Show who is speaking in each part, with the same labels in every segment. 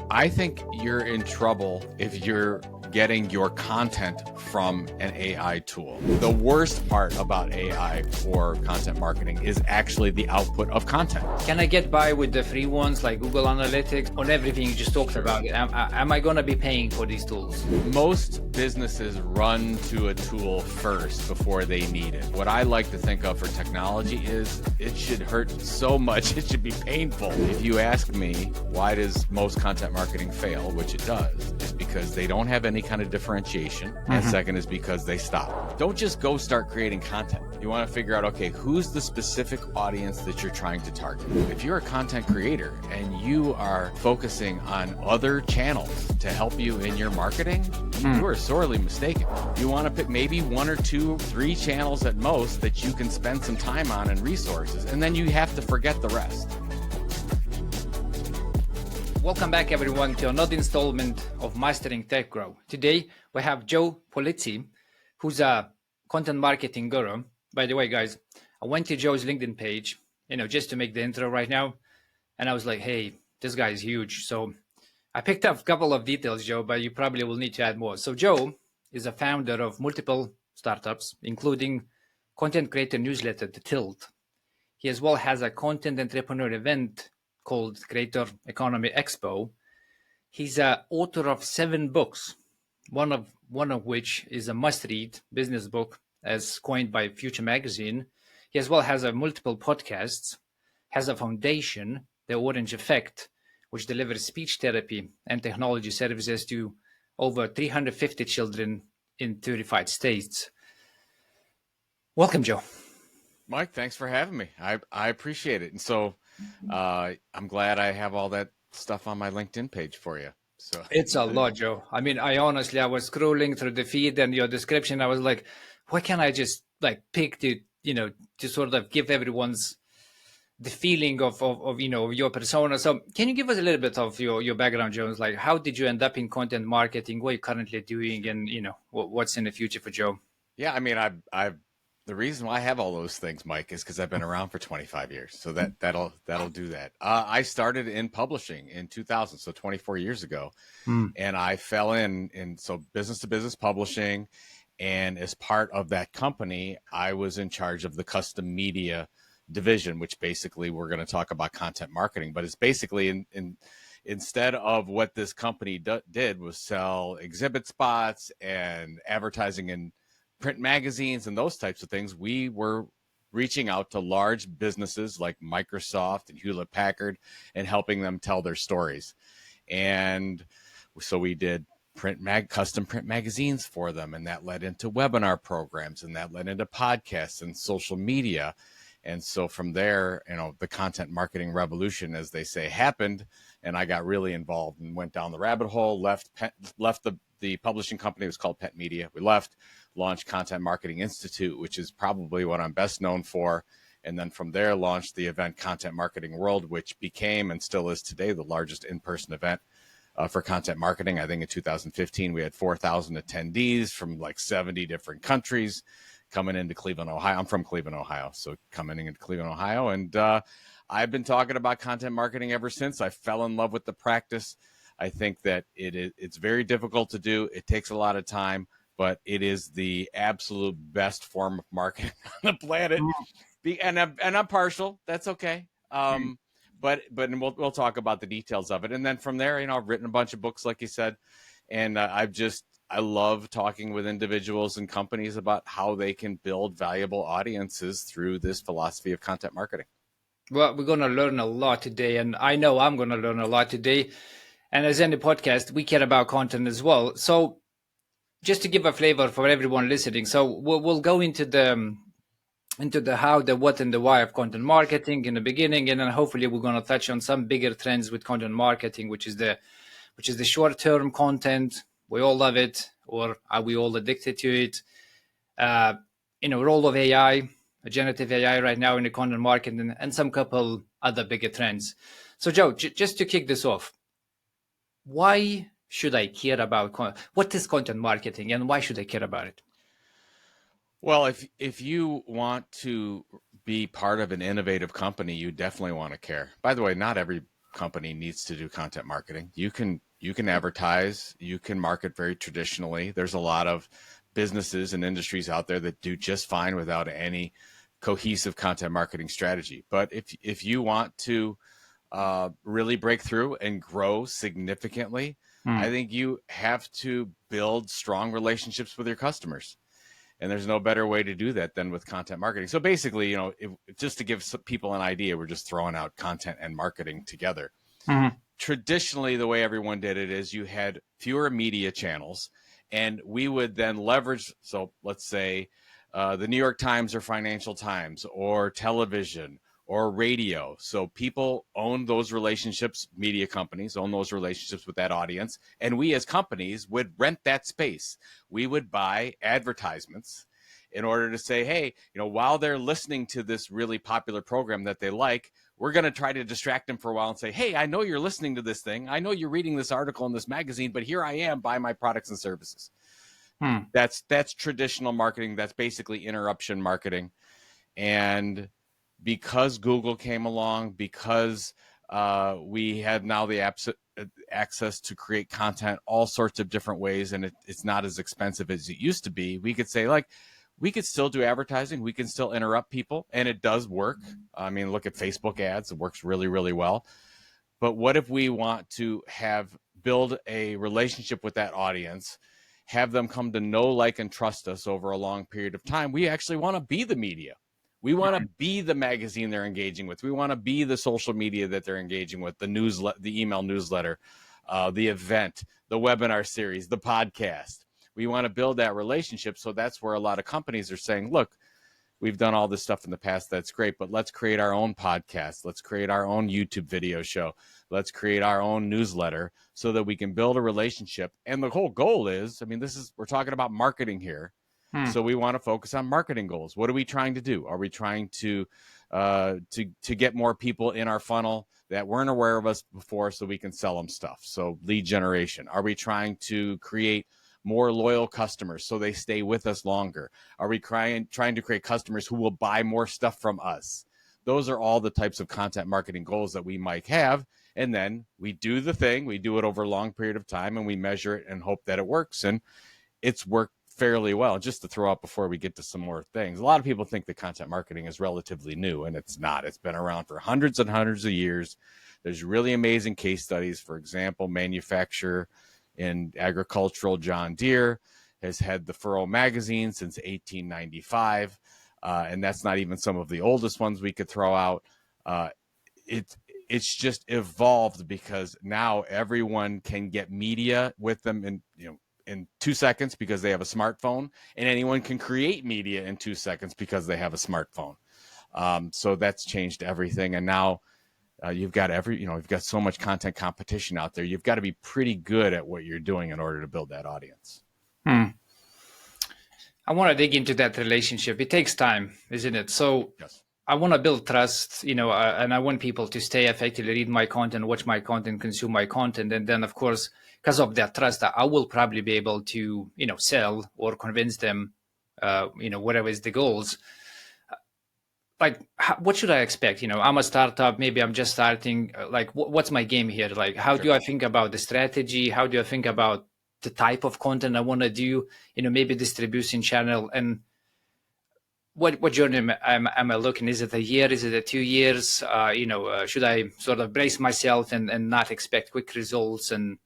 Speaker 1: I think you're in trouble if you're getting your content from an AI tool. The worst part about AI for content marketing is actually the output of content.
Speaker 2: Can I get by with the free ones like Google Analytics on everything you just talked about? Am I going to be paying for these tools?
Speaker 1: Most businesses run to a tool first before they need it. What I like to think of for technology is it should hurt so much, it should be painful. If you ask me, why does most content marketing fail, which it does, is because they don't have any kind of differentiation. And second is because they stop. Don't just go start creating content. You want to figure out, okay, who's the specific audience that you're trying to target? If you're a content creator and you are focusing on other channels to help you in your marketing, you are sorely mistaken. You want to pick maybe 1 or 2, 3 channels at most that you can spend some time on and resources, and then you have to forget the rest.
Speaker 2: Welcome back, everyone, to another installment of Mastering Tech Grow. Today, we have Joe Pulizzi, who's a content marketing guru. By the way, guys, I went to Joe's LinkedIn page, just to make the intro right now. And I was like, hey, this guy is huge. So I picked up a couple of details, Joe, but you probably will need to add more. So Joe is a founder of multiple startups, including content creator newsletter, The Tilt. He as well has a content entrepreneur event called Creator Economy Expo. He's an author of 7 books, one of which is a must-read business book, as coined by Future Magazine. He as well has multiple podcasts, has a foundation, The Orange Effect, which delivers speech therapy and technology services to over 350 children in 35 states. Welcome, Joe.
Speaker 1: Mike, thanks for having me. I appreciate it. And so I'm glad I have all that stuff on my LinkedIn page for you. So
Speaker 2: it's a lot, Joe. I mean, I was scrolling through the feed and your description. I was like, why can't I just pick to sort of give everyone's the feeling of your persona. So can you give us a little bit of your background, Jones? Like, how did you end up in content marketing? What are you currently doing? And, what's in the future for Joe?
Speaker 1: Yeah, I mean, I've the reason why I have all those things, Mike, is because I've been around for 25 years. So that'll do that. I started in publishing in 2000, so 24 years ago. And I fell in so business to business publishing. And as part of that company, I was in charge of the custom media division, which basically we're going to talk about content marketing, but it's basically instead of what this company did was sell exhibit spots and advertising in print magazines and those types of things, we were reaching out to large businesses like Microsoft and Hewlett Packard and helping them tell their stories. And so we did custom print magazines for them, and that led into webinar programs, and that led into podcasts and social media. And so from there, the content marketing revolution, as they say, happened, and I got really involved and went down the rabbit hole, left the publishing company. It was called Pet Media. We left, launched Content Marketing Institute, which is probably what I'm best known for. And then from there, launched the event Content Marketing World, which became and still is today the largest in-person event for content marketing. I think in 2015, we had 4,000 attendees from like 70 different countries coming into Cleveland, Ohio. I'm from Cleveland, Ohio. So coming into Cleveland, Ohio. And I've been talking about content marketing ever since. I fell in love with the practice. I think that it's very difficult to do. It takes a lot of time, but it is the absolute best form of marketing on the planet. And I'm partial. That's okay. But we'll talk about the details of it. And then from there, I've written a bunch of books, like you said, and I love talking with individuals and companies about how they can build valuable audiences through this philosophy of content marketing.
Speaker 2: Well, we're going to learn a lot today, and I know I'm going to learn a lot today. And as in the podcast, we care about content as well. So just to give a flavor for everyone listening, so we'll go into the how, the what, and the why of content marketing in the beginning, and then hopefully we're going to touch on some bigger trends with content marketing, which is the short-term content. We all love it, or are we all addicted to it? Role of AI, generative AI right now in the content marketing, and some couple other bigger trends. So Joe, just to kick this off, why should I care about what is content marketing, and why should I care about it?
Speaker 1: Well, if you want to be part of an innovative company, you definitely want to care. By the way, not every company needs to do content marketing. You can advertise, you can market very traditionally. There's a lot of businesses and industries out there that do just fine without any cohesive content marketing strategy. But if you want to really break through and grow significantly, I think you have to build strong relationships with your customers. And there's no better way to do that than with content marketing. So basically, just to give some people an idea, we're just throwing out content and marketing together. Traditionally, the way everyone did it is you had fewer media channels, and we would then leverage. So let's say the New York Times or Financial Times or television or radio. So people own those relationships, media companies own those relationships with that audience. And we as companies would rent that space. We would buy advertisements in order to say, hey, while they're listening to this really popular program that they like, we're going to try to distract them for a while and say, hey, I know you're listening to this thing. I know you're reading this article in this magazine, but here I am, buy my products and services. That's traditional marketing. That's basically interruption marketing. And because Google came along, because we have now the access to create content all sorts of different ways, and it's not as expensive as it used to be, we could say, we could still do advertising. We can still interrupt people, and it does work. I mean, look at Facebook ads. It works really, really well. But what if we want to build a relationship with that audience, have them come to know, like, and trust us over a long period of time? We actually want to be the media. We want to be the magazine they're engaging with. We want to be the social media that they're engaging with, the email newsletter, the event, the webinar series, the podcast. We want to build that relationship. So that's where a lot of companies are saying, look, we've done all this stuff in the past. That's great, but let's create our own podcast. Let's create our own YouTube video show. Let's create our own newsletter so that we can build a relationship. And the whole goal is, we're talking about marketing here. So we want to focus on marketing goals. What are we trying to do? Are we trying to get more people in our funnel that weren't aware of us before so we can sell them stuff? So lead generation. Are we trying to create more loyal customers so they stay with us longer? Are we trying to create customers who will buy more stuff from us? Those are all the types of content marketing goals that we might have. And then we do the thing. We do it over a long period of time, and we measure it and hope that it works. And it's worked fairly well. Just to throw out before we get to some more things, a lot of people think that content marketing is relatively new, and it's not. It's been around for hundreds and hundreds of years. There's really amazing case studies. For example, manufacturer in agricultural John Deere has had the Furrow magazine since 1895, and that's not even some of the oldest ones we could throw out. It's just evolved because now everyone can get media with them in 2 seconds because they have a smartphone, and anyone can create media in 2 seconds because they have a smartphone. So that's changed everything. And now you've got you've got so much content competition out there. You've got to be pretty good at what you're doing in order to build that audience.
Speaker 2: I want to dig into that relationship. It takes time, isn't it? So
Speaker 1: yes.
Speaker 2: I want to build trust, and I want people to stay effectively, read my content, watch my content, consume my content. And then, of course, because of that trust, I will probably be able to, sell or convince them, whatever is the goals. Like, what should I expect? I'm a startup. Maybe I'm just starting. Like, what's my game here? Like, how do I think about the strategy? How do I think about the type of content I want to do? Maybe distribution channel. And what journey am I looking? Is it a year? Is it 2 years? Should I sort of brace myself and not expect quick results? And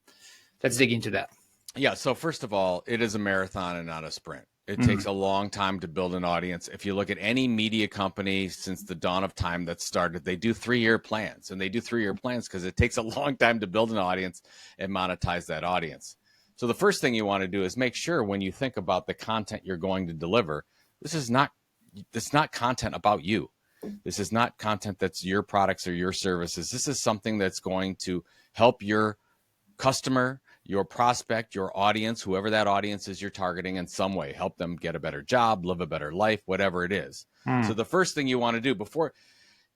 Speaker 2: let's dig into that.
Speaker 1: Yeah. So first of all, it is a marathon and not a sprint. It takes a long time to build an audience. If you look at any media company since the dawn of time that started, they do 3-year plans, and they do 3-year plans because it takes a long time to build an audience and monetize that audience. So the first thing you want to do is make sure when you think about the content you're going to deliver, this is not content about you. This is not content that's your products or your services. This is something that's going to help your customer, your prospect, your audience, whoever that audience is you're targeting in some way, help them get a better job, live a better life, whatever it is. So the first thing you want to do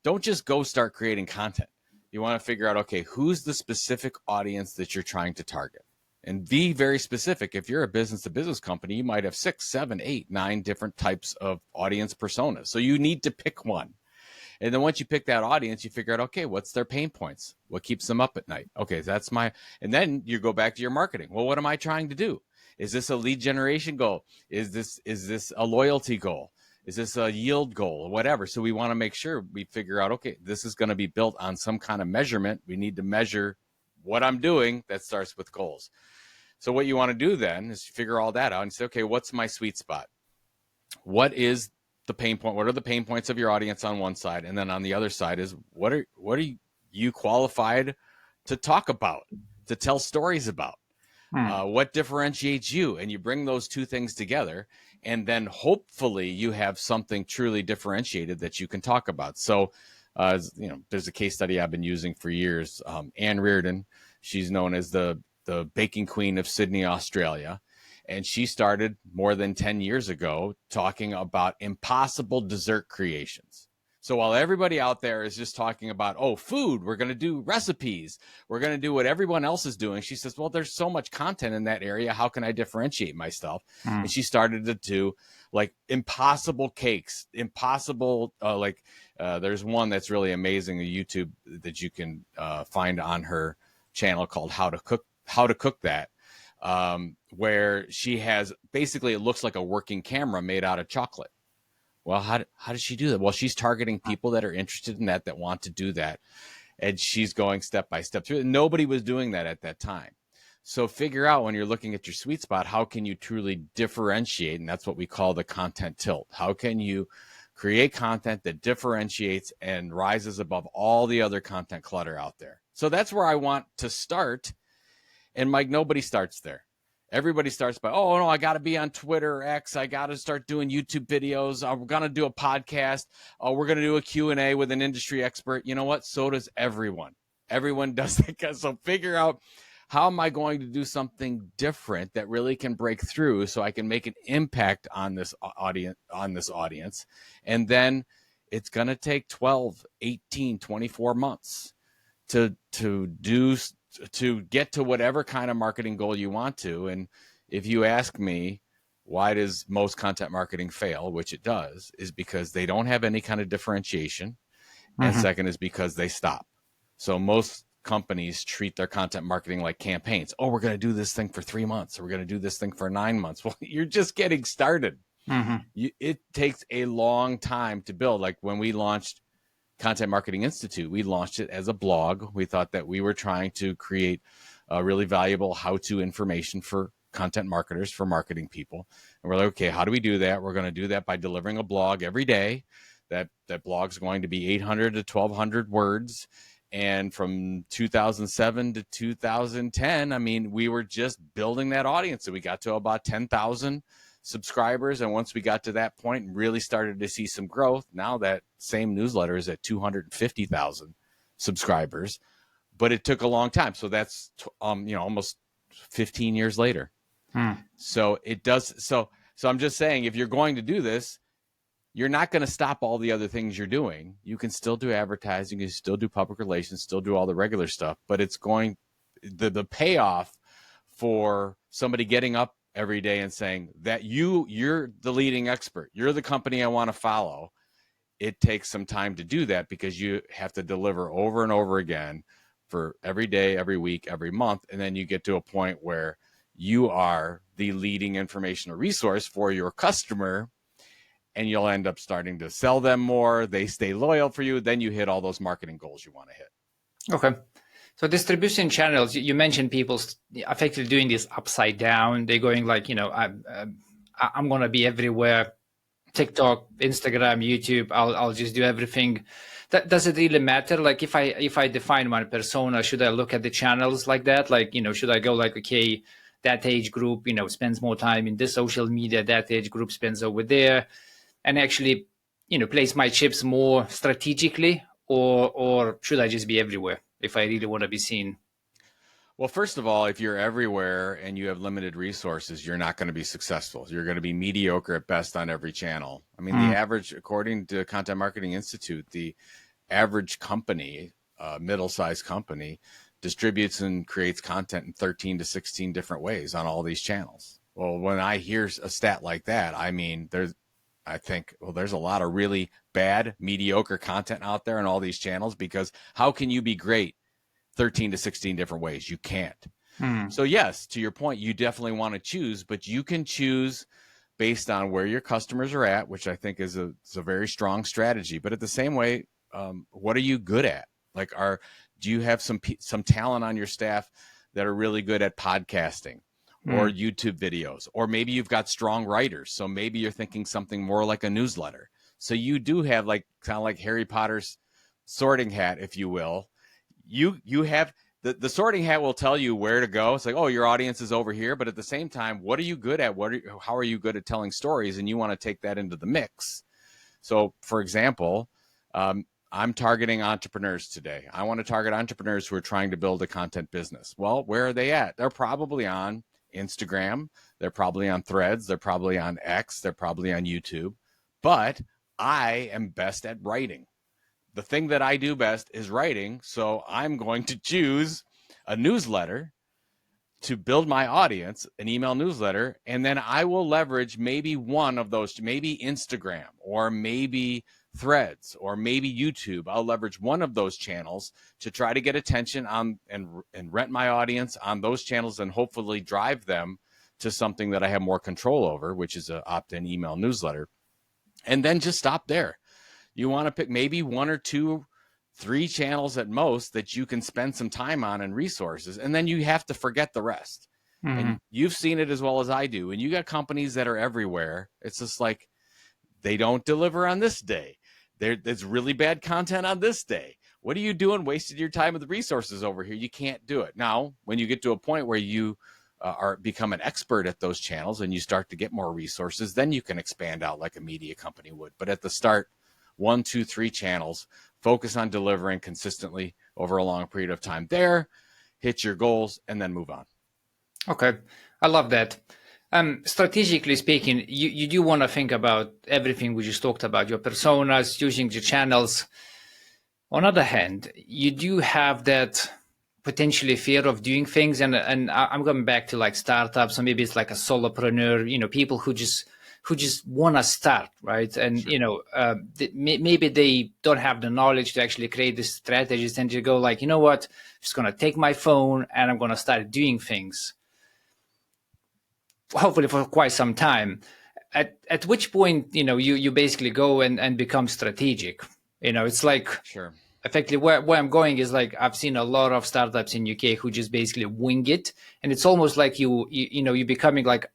Speaker 1: don't just go start creating content. You want to figure out, okay, who's the specific audience that you're trying to target? And be very specific. If you're a business-to-business company, you might have 6, 7, 8, 9 different types of audience personas. So you need to pick one. And then once you pick that audience, you figure out, okay, what's their pain points? What keeps them up at night? Okay, that's my, and then you go back to your marketing. Well, what am I trying to do? Is this a lead generation goal? Is this a loyalty goal? Is this a yield goal or whatever? So we want to make sure we figure out, okay, this is going to be built on some kind of measurement. We need to measure what I'm doing. That starts with goals. So what you want to do then is figure all that out and say, okay, what's my sweet spot? What is the pain point? What are the pain points of your audience on one side? And then on the other side is what are you qualified to talk about, to tell stories about? What differentiates you? And you bring those two things together, and then hopefully you have something truly differentiated that you can talk about. So, there's a case study I've been using for years. Anne Reardon, she's known as the baking queen of Sydney, Australia. And she started more than 10 years ago talking about impossible dessert creations. So while everybody out there is just talking about, oh, food, we're going to do recipes, we're going to do what everyone else is doing, she says, well, there's so much content in that area. How can I differentiate myself? And she started to do like impossible cakes, impossible, there's one that's really amazing on YouTube that you can find on her channel called How to Cook That. Where she has basically, it looks like a working camera made out of chocolate. Well, how does she do that? Well, she's targeting people that are interested in that want to do that. And she's going step by step through it. Nobody was doing that at that time. So figure out when you're looking at your sweet spot, how can you truly differentiate? And that's what we call the content tilt. How can you create content that differentiates and rises above all the other content clutter out there? So that's where I want to start. And Mike, nobody starts there. Everybody starts by, oh, no, I got to be on Twitter or X. I got to start doing YouTube videos. We're going to do a podcast. We're going to do a Q&A with an industry expert. You know what? So does everyone. Everyone does that. So figure out, how am I going to do something different that really can break through so I can make an impact on this audience. And then it's going to take 12, 18, 24 months to get to whatever kind of marketing goal you want to. And if you ask me, why does most content marketing fail, which it does, is because they don't have any kind of differentiation. And second is because they stop. So most companies treat their content marketing like campaigns. Oh, we're going to do this thing for 3 months. Or we're going to do this thing for 9 months. Well, you're just getting started. It takes a long time to build. Like when we launched Content Marketing Institute, we launched it as a blog. We thought that we were trying to create a really valuable how-to information for content marketers, for marketing people. And we're like, okay, how do we do that? We're going to do that by delivering a blog every day. That blog's going to be 800 to 1,200 words. And from 2007 to 2010, I mean, we were just building that audience. So we got to about 10,000 subscribers. And once we got to that point and really started to see some growth, now that same newsletter is at 250,000 subscribers, but it took a long time. So that's, almost 15 years later. So it does. So I'm just saying, if you're going to do this, you're not going to stop all the other things you're doing. You can still do advertising, you can still do public relations, still do all the regular stuff, but it's going, the payoff for somebody getting up every day and saying that you're the leading expert, you're the company I want to follow. It takes some time to do that because you have to deliver over and over again for every day, every week, every month. And then you get to a point where you are the leading informational resource for your customer, and you'll end up starting to sell them more. They stay loyal for you. Then you hit all those marketing goals you want to hit.
Speaker 2: Okay. So distribution channels, you mentioned people effectively doing this upside down. They're going like, I'm going to be everywhere. TikTok, Instagram, YouTube, I'll just do everything. Does it really matter? Like if I define my persona, should I look at the channels like that? Like, should I go like, okay, that age group, spends more time in this social media, that age group spends over there, and actually, place my chips more strategically, or should I just be everywhere if I really want to be seen?
Speaker 1: Well, first of all, if you're everywhere and you have limited resources, you're not going to be successful. You're going to be mediocre at best on every channel. I mean, the average, according to Content Marketing Institute, the average company, middle-sized company, distributes and creates content in 13 to 16 different ways on all these channels. Well, when I hear a stat like that, I mean, I think, well, there's a lot of really bad, mediocre content out there on all these channels, because how can you be great 13 to 16 different ways? You can't. So yes, to your point, you definitely want to choose, but you can choose based on where your customers are at, which I think is a very strong strategy. But at the same way, what are you good at? Like, do you have some talent on your staff that are really good at podcasting or YouTube videos? Or maybe you've got strong writers, so maybe you're thinking something more like a newsletter. So you do have, like, kind of like Harry Potter's sorting hat, if you will. You have the sorting hat will tell you where to go. It's like, oh, your audience is over here, but at the same time, what are you good at? How are you good at telling stories? And you want to take that into the mix. So, for example, I'm targeting entrepreneurs today. I want to target entrepreneurs who are trying to build a content business. Well, where are they at? They're probably on Instagram. They're probably on Threads. They're probably on X. They're probably on YouTube. But I am best at writing. The thing that I do best is writing. So I'm going to choose a newsletter to build my audience, an email newsletter, and then I will leverage maybe one of those, maybe Instagram or maybe Threads or maybe YouTube. I'll leverage one of those channels to try to get attention on and rent my audience on those channels, and hopefully drive them to something that I have more control over, which is an opt-in email newsletter. And then just stop there. You want to pick maybe 1 or 2, 3 channels at most that you can spend some time on and resources, and then you have to forget the rest. And you've seen it as well as I do. And you got companies that are everywhere. It's just like, they don't deliver on this day. There's really bad content on this day. What are you doing wasting your time with the resources over here? You can't do it. Now, when you get to a point where you become an expert at those channels and you start to get more resources, then you can expand out like a media company would. But at the start, 1, 2, 3 channels, focus on delivering consistently over a long period of time there, hit your goals, and then move on.
Speaker 2: Okay, I love that. Strategically speaking, you do want to think about everything we just talked about, your personas, using your channels. On the other hand, you do have that potentially fear of doing things, and I'm going back to like startups, or maybe it's like a solopreneur, people who just want to start, right? And
Speaker 1: Sure.
Speaker 2: maybe they don't have the knowledge to actually create these strategies, and you go like, you know what, I'm just going to take my phone and I'm going to start doing things, hopefully for quite some time. At which point, you basically go and become strategic. It's like,
Speaker 1: Sure.
Speaker 2: effectively where I'm going is like, I've seen a lot of startups in UK who just basically wing it, and it's almost like you're becoming like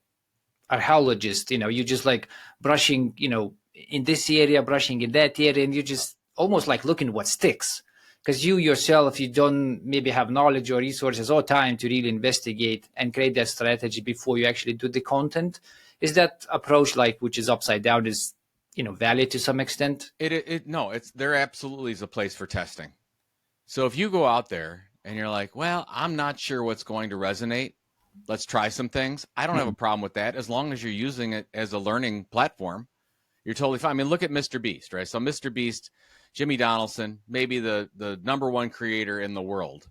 Speaker 2: archaeologist. You're just like brushing, in this area, brushing in that area, and you're just almost like looking what sticks, because you yourself, you don't maybe have knowledge or resources or time to really investigate and create that strategy before you actually do the content. Is that approach, like, which is upside down, is valid to some extent?
Speaker 1: No, there absolutely is a place for testing. So if you go out there and you're like, well, I'm not sure what's going to resonate, let's try some things. I don't have a problem with that, as long as you're using it as a learning platform. You're totally fine. I mean, look at Mr. Beast, right? So Mr. Beast, Jimmy Donaldson, maybe the #1 creator in the world,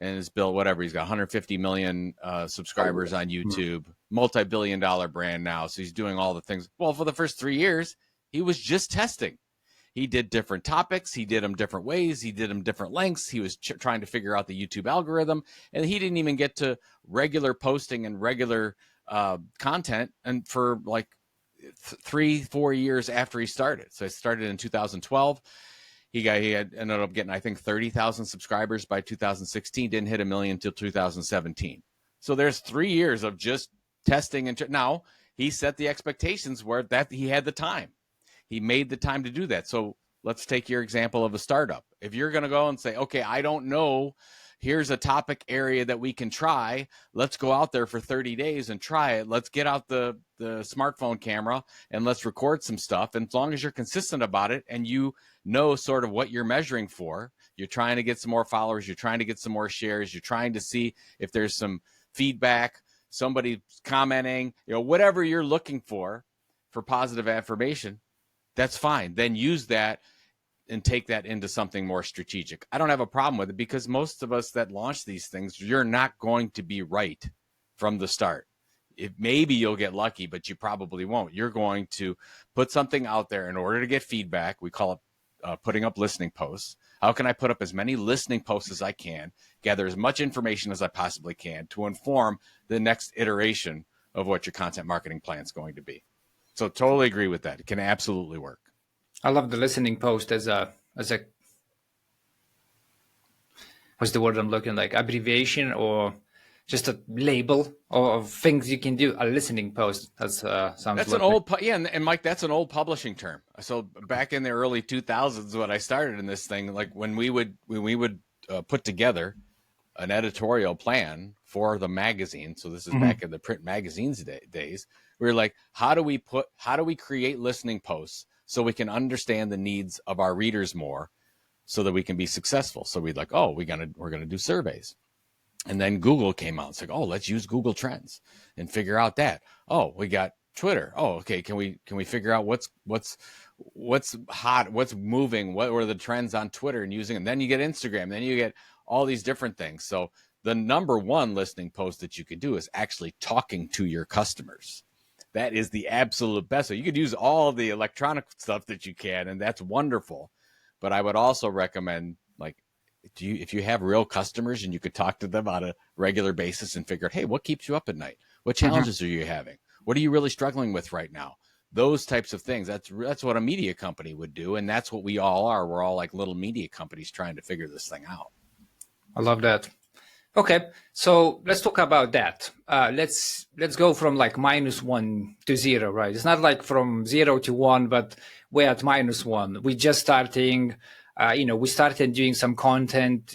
Speaker 1: and has built whatever. He's got 150 million subscribers on YouTube, multi-billion-dollar brand now. So he's doing all the things. Well, for the first 3 years, he was just testing. He did different topics. He did them different ways. He did them different lengths. He was trying to figure out the YouTube algorithm, and he didn't even get to regular posting and regular content, and for like 3-4 years after he started. So he started in 2012. He ended up getting, I think, 30,000 subscribers by 2016. Didn't hit 1 million until 2017. So there's 3 years of just testing. And now he set the expectations where that he had the time. He made the time to do that. So let's take your example of a startup. If you're going to go and say, okay, I don't know, here's a topic area that we can try. Let's go out there for 30 days and try it. Let's get out the smartphone camera and let's record some stuff. And as long as you're consistent about it and you know sort of what you're measuring for, you're trying to get some more followers, you're trying to get some more shares, you're trying to see if there's some feedback, somebody commenting, whatever you're looking for positive affirmation, that's fine. Then use that and take that into something more strategic. I don't have a problem with it, because most of us that launch these things, you're not going to be right from the start. maybe you'll get lucky, but you probably won't. You're going to put something out there in order to get feedback. We call it putting up listening posts. How can I put up as many listening posts as I can, gather as much information as I possibly can to inform the next iteration of what your content marketing plan is going to be? So totally agree with that. It can absolutely work.
Speaker 2: I love the listening post as a what's the word I'm looking like, abbreviation or just a label of things you can do. A listening post. That's sounds.
Speaker 1: That's an old, and Mike, that's an old publishing term. So back in the early 2000s, when I started in this thing, like when we would put together an editorial plan for the magazine. So this is back in the print magazines days. We were like, how do we create listening posts so we can understand the needs of our readers more, so that we can be successful? So we'd like, we're gonna do surveys. And then Google came out. It's like, let's use Google Trends and figure out that. We got Twitter. Okay. Can we figure out what's hot, what's moving, what were the trends on Twitter and using them? Then you get Instagram, then you get all these different things. So the number one listening post that you could do is actually talking to your customers. That is the absolute best. So you could use all the electronic stuff that you can, and that's wonderful. But I would also recommend, like, if you have real customers and you could talk to them on a regular basis and figure out, hey, what keeps you up at night? What challenges are you having? What are you really struggling with right now? Those types of things. That's what a media company would do. And that's what we all are. We're all like little media companies trying to figure this thing out.
Speaker 2: I love that. Okay, so let's talk about that. Let's go from like -1 to 0, right? It's not like from 0 to 1, but we're at -1. We just starting. We started doing some content.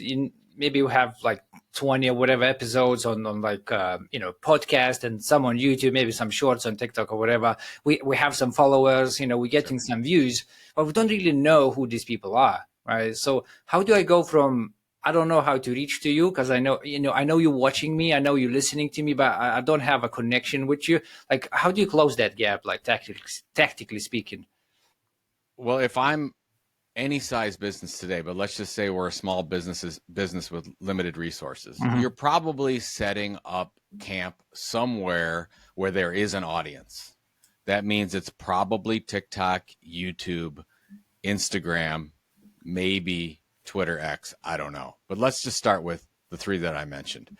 Speaker 2: Maybe we have like 20 or whatever episodes on like podcast, and some on YouTube, maybe some shorts on TikTok or whatever. We have some followers. We're getting some views, but we don't really know who these people are, right? So how do I go from, I don't know how to reach to you, because I know you're watching me, I know you're listening to me, but I don't have a connection with you. Like, how do you close that gap, like tactically speaking?
Speaker 1: Well, if I'm any size business today, but let's just say we're a small business with limited resources, you're probably setting up camp somewhere where there is an audience. That means it's probably TikTok, YouTube, Instagram, maybe Twitter X, I don't know. But let's just start with the three that I mentioned.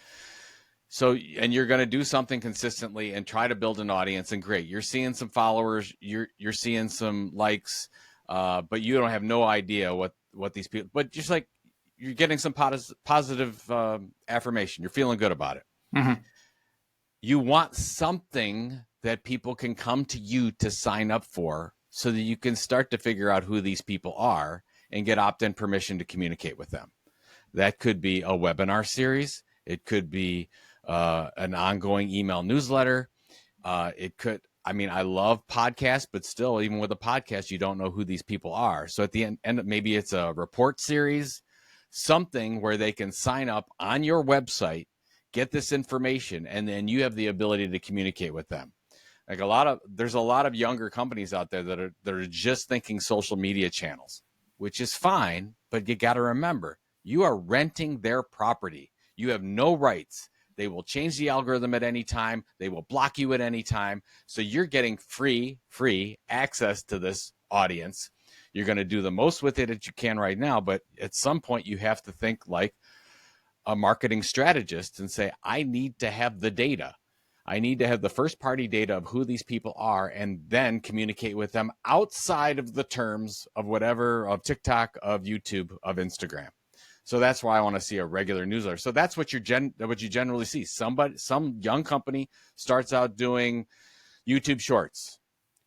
Speaker 1: So, and you're going to do something consistently and try to build an audience, and great, you're seeing some followers, you're seeing some likes, but you don't have no idea what these people, but just like you're getting some positive affirmation, you're feeling good about it. You want something that people can come to you to sign up for, so that you can start to figure out who these people are and get opt-in permission to communicate with them. That could be a webinar series. It could be an ongoing email newsletter. It could, I love podcasts, but still, even with a podcast, you don't know who these people are. So at the end, maybe it's a report series, something where they can sign up on your website, get this information, and then you have the ability to communicate with them. Like there's a lot of younger companies out there that are just thinking social media channels, which is fine, but you got to remember, you are renting their property. You have no rights. They will change the algorithm at any time. They will block you at any time. So you're getting free access to this audience. You're going to do the most with it that you can right now, but at some point you have to think like a marketing strategist and say, I need to have the data. I need to have the first party data of who these people are, and then communicate with them outside of the terms of whatever, of TikTok, of YouTube, of Instagram. So that's why I want to see a regular newsletter. So that's what you generally see. Some young company starts out doing YouTube shorts.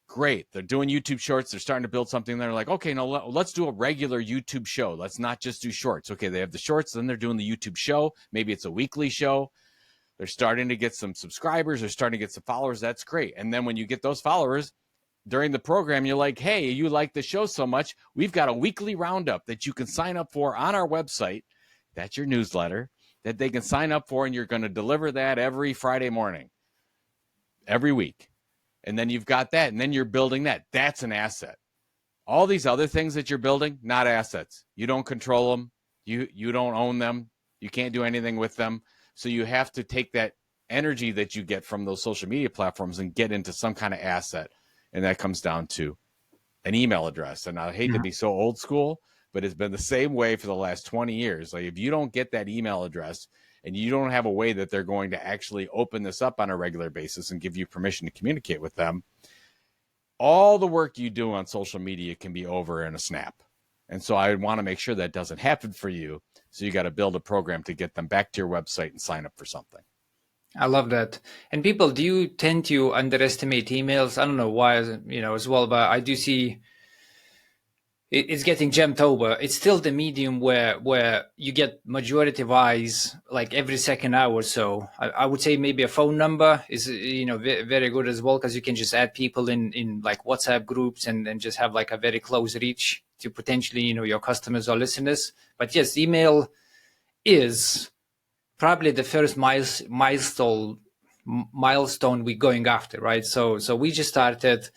Speaker 1: Great. They're doing YouTube shorts. They're starting to build something. They're like, okay, now let's do a regular YouTube show. Let's not just do shorts. Okay, they have the shorts, then they're doing the YouTube show. Maybe it's a weekly show. They're starting to get some subscribers. They're starting to get some followers. That's great. And then when you get those followers during the program, you're like, hey, you like the show so much, we've got a weekly roundup that you can sign up for on our website. That's your newsletter that they can sign up for, and you're going to deliver that every Friday morning, every week. And then you've got that, and then you're building that. That's an asset. All these other things that you're building, not assets. You don't control them. You don't own them. You can't do anything with them. So you have to take that energy that you get from those social media platforms and get into some kind of asset. And that comes down to an email address. And I hate to be so old school, but it's been the same way for the last 20 years. Like if you don't get that email address and you don't have a way that they're going to actually open this up on a regular basis and give you permission to communicate with them, all the work you do on social media can be over in a snap. And so I want to make sure that doesn't happen for you. So you got to build a program to get them back to your website and sign up for something.
Speaker 2: I love that. And people, do you tend to underestimate emails? I don't know why, as well, but I do see it's getting jumped over. It's still the medium where you get majority of eyes like every second hour or so. I would say maybe a phone number is very good as well, because you can just add people in like WhatsApp groups and just have like a very close reach to potentially your customers or listeners. But yes, email is probably the first milestone we're going after, right? So we just started.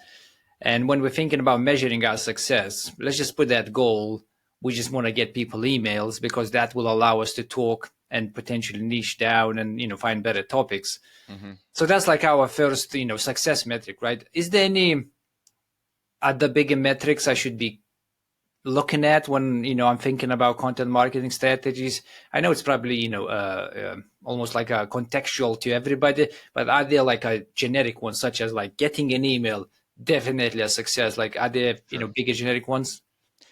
Speaker 2: And when we're thinking about measuring our success, let's just put that goal. We just want to get people emails, because that will allow us to talk and potentially niche down and, find better topics. Mm-hmm. So that's like our first, success metric, right? Is there any other bigger metrics I should be looking at when, I'm thinking about content marketing strategies? I know it's probably, almost like a contextual to everybody, but are there like a generic one, such as like getting an email? Definitely a success. Like, are there, bigger generic ones?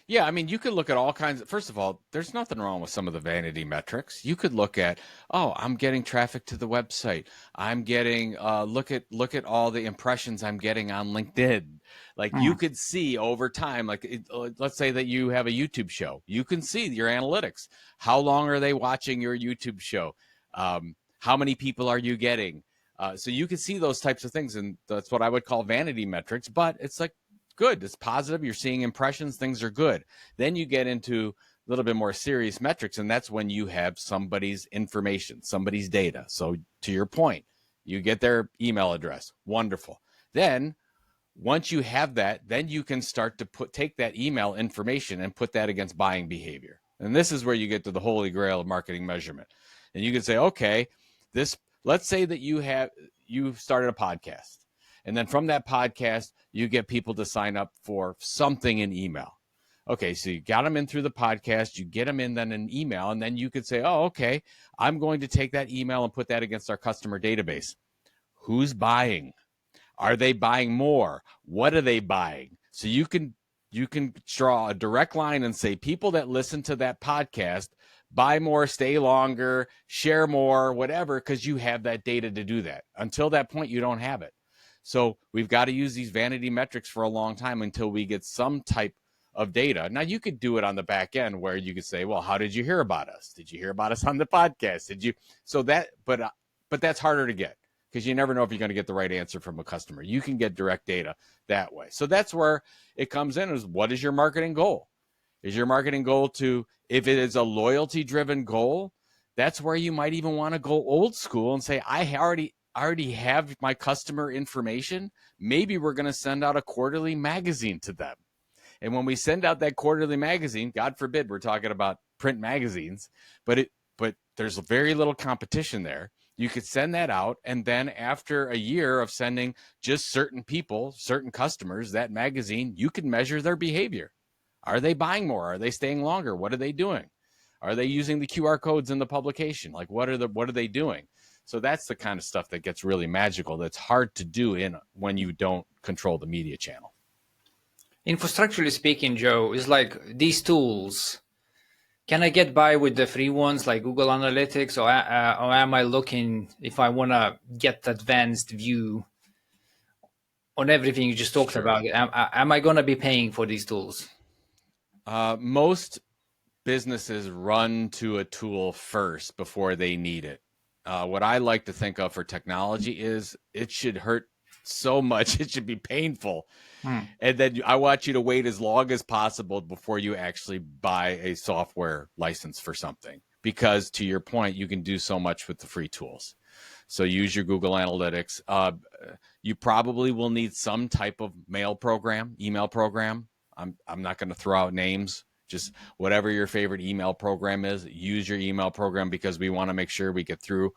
Speaker 1: Yeah, I mean, you could look at all kinds of, first of all, there's nothing wrong with some of the vanity metrics. You could look at, oh, I'm getting traffic to the website. I'm getting, look at all the impressions I'm getting on LinkedIn. Like you could see over time, like let's say that you have a YouTube show. You can see your analytics. How long are they watching your YouTube show? How many people are you getting? So you can see those types of things, and that's what I would call vanity metrics. But it's like good, it's positive. You're seeing impressions, things are good. Then you get into a little bit more serious metrics, and that's when you have somebody's information, somebody's data. So to your point, you get their email address, wonderful. Then once you have that, then you can start to take that email information and put that against buying behavior. And this is where you get to the holy grail of marketing measurement. And you can say, okay, let's say that you've started a podcast, and then from that podcast you get people to sign up for something in email. Okay, so you got them in through the podcast, you get them in then an email, and then you could say, oh, okay, I'm going to take that email and put that against our customer database. Who's buying? Are they buying more? What are they buying? So you can draw a direct line and say people that listen to that podcast buy more, stay longer, share more, whatever, because you have that data to do that. Until that point, you don't have it. So we've got to use these vanity metrics for a long time until we get some type of data. Now, you could do it on the back end where you could say, well, how did you hear about us? Did you hear about us on the podcast? Did you? So that, but that's harder to get, because you never know if you're going to get the right answer from a customer. You can get direct data that way. So that's where it comes in, is what is your marketing goal? Is your marketing goal to, if it is a loyalty driven goal, that's where you might even want to go old school and say, I already have my customer information. Maybe we're going to send out a quarterly magazine to them. And when we send out that quarterly magazine, God forbid we're talking about print magazines, but there's very little competition there. You could send that out, and then after a year of sending just certain people, certain customers, that magazine, you can measure their behavior. Are they buying more? Are they staying longer? What are they doing? Are they using the QR codes in the publication? Like what are they doing? So that's the kind of stuff that gets really magical. That's hard to do when you don't control the media channel.
Speaker 2: Infrastructurally speaking, Joe, is like these tools. Can I get by with the free ones like Google Analytics, or am I looking, if I want to get advanced view on everything you just talked about, am I going to be paying for these tools?
Speaker 1: Most businesses run to a tool first before they need it. What I like to think of for technology is it should hurt so much, it should be painful. And then I want you to wait as long as possible before you actually buy a software license for something. Because to your point, you can do so much with the free tools. So use your Google Analytics. You probably will need some type of email program. I'm not going to throw out names. Just whatever your favorite email program is, use your email program, because we want to make sure we get through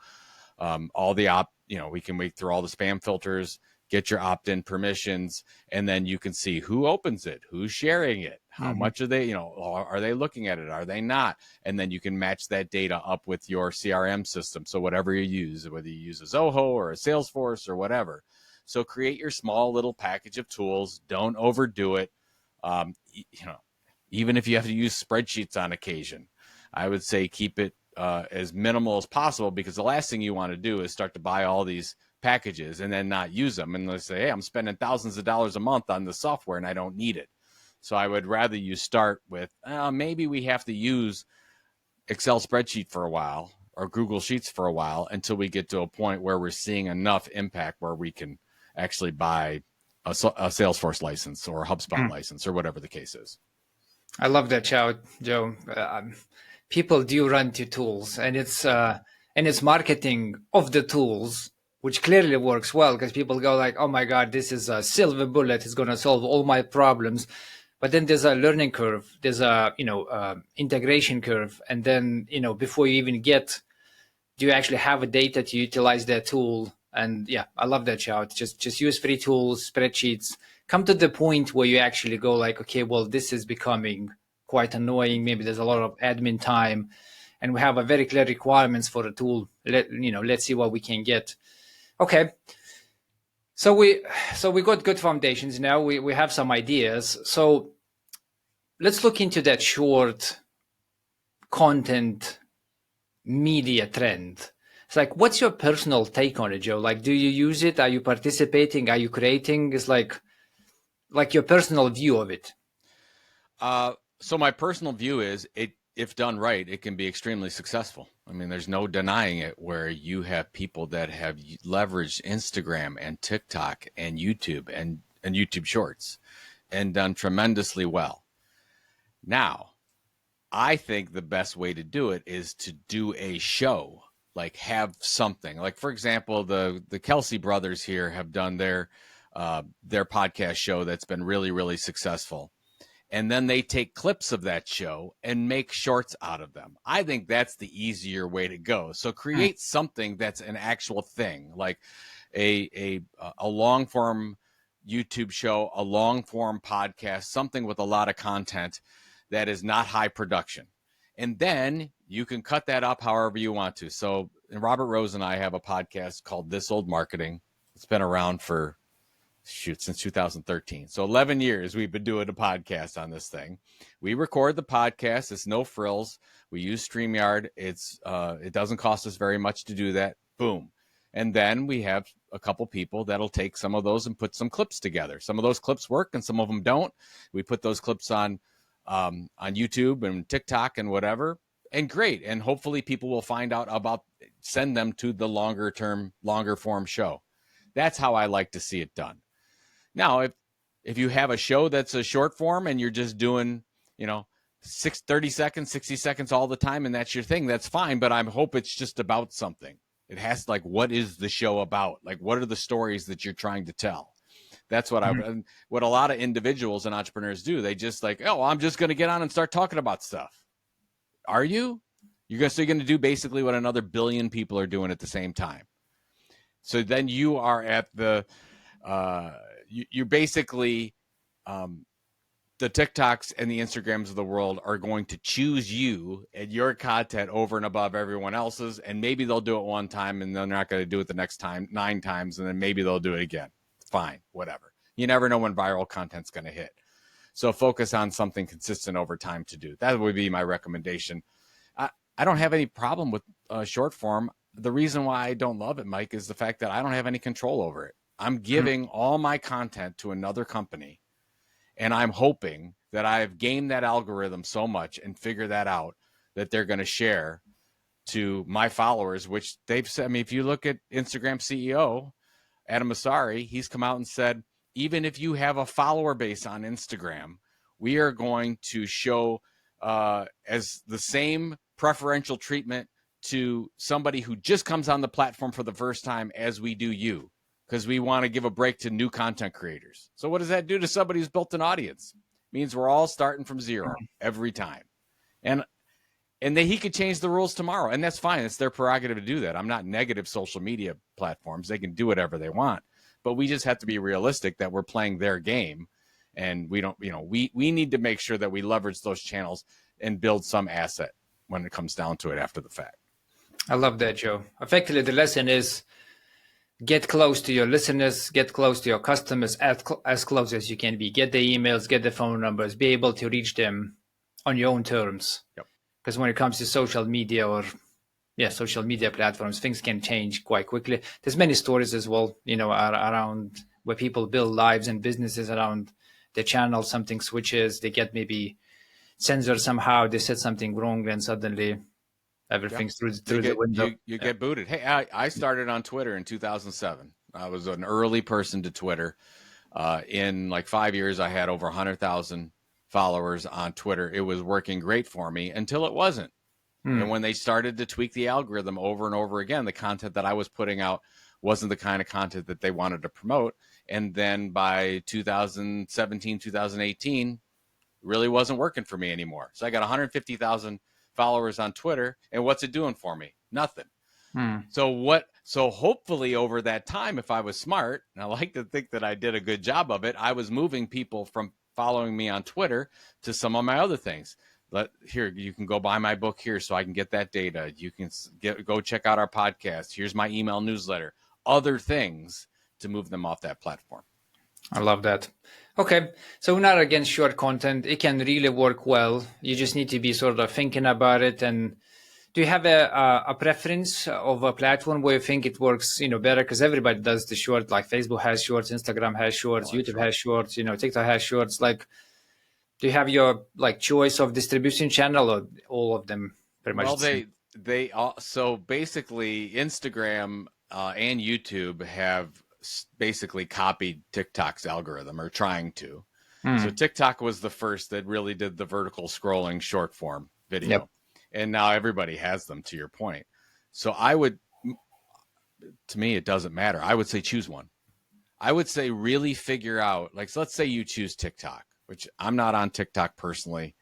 Speaker 1: all the we can wait through all the spam filters, get your opt-in permissions, and then you can see who opens it, who's sharing it, how much are they, are they looking at it, are they not? And then you can match that data up with your CRM system. So whatever you use, whether you use a Zoho or a Salesforce or whatever. So create your small little package of tools. Don't overdo it. Even if you have to use spreadsheets on occasion, I would say keep it as minimal as possible, because the last thing you want to do is start to buy all these packages and then not use them. And they say, hey, I'm spending thousands of dollars a month on the software and I don't need it. So I would rather you start with, maybe we have to use Excel spreadsheet for a while or Google Sheets for a while until we get to a point where we're seeing enough impact where we can actually buy a Salesforce license or a HubSpot license or whatever the case is.
Speaker 2: I love that shout, Joe. People do run to tools, and it's marketing of the tools, which clearly works well, because people go like, "Oh my God, this is a silver bullet; it's going to solve all my problems." But then there's a learning curve, there's a integration curve, and then before you even do you actually have a data to utilize that tool? And yeah, I love that shout. Just use free tools, spreadsheets. Come to the point where you actually go like, okay, well, this is becoming quite annoying. Maybe there's a lot of admin time, and we have a very clear requirements for the tool. Let's see what we can get. Okay. So we got good foundations now. We have some ideas. So let's look into that short content media trend. It's like, what's your personal take on it, Joe? Like, do you use it? Are you participating? Are you creating? It's like your personal view of it.
Speaker 1: So my personal view is if done right, it can be extremely successful. I mean, there's no denying it, where you have people that have leveraged Instagram and TikTok and YouTube and YouTube Shorts and done tremendously well. Now, I think the best way to do it is to do a show, like have something. Like, for example, the Kelsey brothers here have done their podcast show that's been really, really successful. And then they take clips of that show and make shorts out of them. I think that's the easier way to go. So create something that's an actual thing, like a long form YouTube show, a long form podcast, something with a lot of content that is not high production. And then you can cut that up however you want to. So Robert Rose and I have a podcast called This Old Marketing. It's been around for since 2013. So 11 years we've been doing a podcast on this thing. We record the podcast. It's no frills. We use StreamYard. It doesn't cost us very much to do that. Boom. And then we have a couple people that'll take some of those and put some clips together. Some of those clips work and some of them don't. We put those clips on YouTube and TikTok and whatever. And great. And hopefully people will find out about, send them to the longer form show. That's how I like to see it done. Now, if you have a show that's a short form and you're just doing, 30 seconds, 60 seconds all the time, and that's your thing, that's fine. But I hope it's just about something. It has, like, what is the show about? Like, what are the stories that you're trying to tell? That's what what a lot of individuals and entrepreneurs do. They just like, oh, I'm just going to get on and start talking about stuff. Are you? You're going to do basically what another billion people are doing at the same time. So then you are at the, you're basically, the TikToks and the Instagrams of the world are going to choose you and your content over and above everyone else's. And maybe they'll do it one time and then they're not going to do it the next time 9 times. And then maybe they'll do it again. Fine, whatever. You never know when viral content's going to hit. So focus on something consistent over time to do. That would be my recommendation. I don't have any problem with short form. The reason why I don't love it, Mike, is the fact that I don't have any control over it. I'm giving all my content to another company, and I'm hoping that I've gamed that algorithm so much and figure that out that they're going to share to my followers, which they've said. I mean, if you look at Instagram CEO, Adam Mosseri, he's come out and said, even if you have a follower base on Instagram, we are going to show as the same preferential treatment to somebody who just comes on the platform for the first time as we do you, because we want to give a break to new content creators. So what does that do to somebody who's built an audience? It means we're all starting from zero every time. And and he could change the rules tomorrow, and that's fine. It's their prerogative to do that. I'm not negative social media platforms. They can do whatever they want, but we just have to be realistic that we're playing their game, and we don't, we need to make sure that we leverage those channels and build some asset when it comes down to it after the fact.
Speaker 2: I love that, Joe. Effectively, the lesson is get close to your listeners, get close to your customers as close as you can be. Get the emails, get the phone numbers, be able to reach them on your own terms.
Speaker 1: Yep.
Speaker 2: Because when it comes to social media or social media platforms, things can change quite quickly. There's many stories as well, around where people build lives and businesses around their channel. Something switches, they get maybe censored somehow, they said something wrong, and suddenly everything's through the window.
Speaker 1: You get booted. Hey, I started on Twitter in 2007. I was an early person to Twitter. In like 5 years, I had over 100,000 followers on Twitter. It was working great for me until it wasn't. And when they started to tweak the algorithm over and over again, the content that I was putting out wasn't the kind of content that they wanted to promote. And then by 2017, 2018, really wasn't working for me anymore. So I got 150,000 followers on Twitter, and what's it doing for me? Nothing. So hopefully over that time, if I was smart, and I like to think that I did a good job of it, I was moving people from following me on Twitter to some of my other things. Here, you can go buy my book here so I can get that data. You can go check out our podcast. Here's my email newsletter. Other things to move them off that platform.
Speaker 2: I love that. Okay, so we're not against short content. It can really work well. You just need to be sort of thinking about it. And do you have a preference of a platform where you think it works, better? Because everybody does the short, like Facebook has shorts, Instagram has shorts, YouTube has shorts, TikTok has shorts. Like, do you have your choice of distribution channel, or all of them pretty much?
Speaker 1: Well, they all, so basically Instagram and YouTube have basically copied TikTok's algorithm, or trying to. So TikTok was the first that really did the vertical scrolling short form video.
Speaker 2: Yep.
Speaker 1: And now everybody has them, to your point. So to me, it doesn't matter. I would say choose one. I would say really figure out, so let's say you choose TikTok, which I'm not on TikTok personally.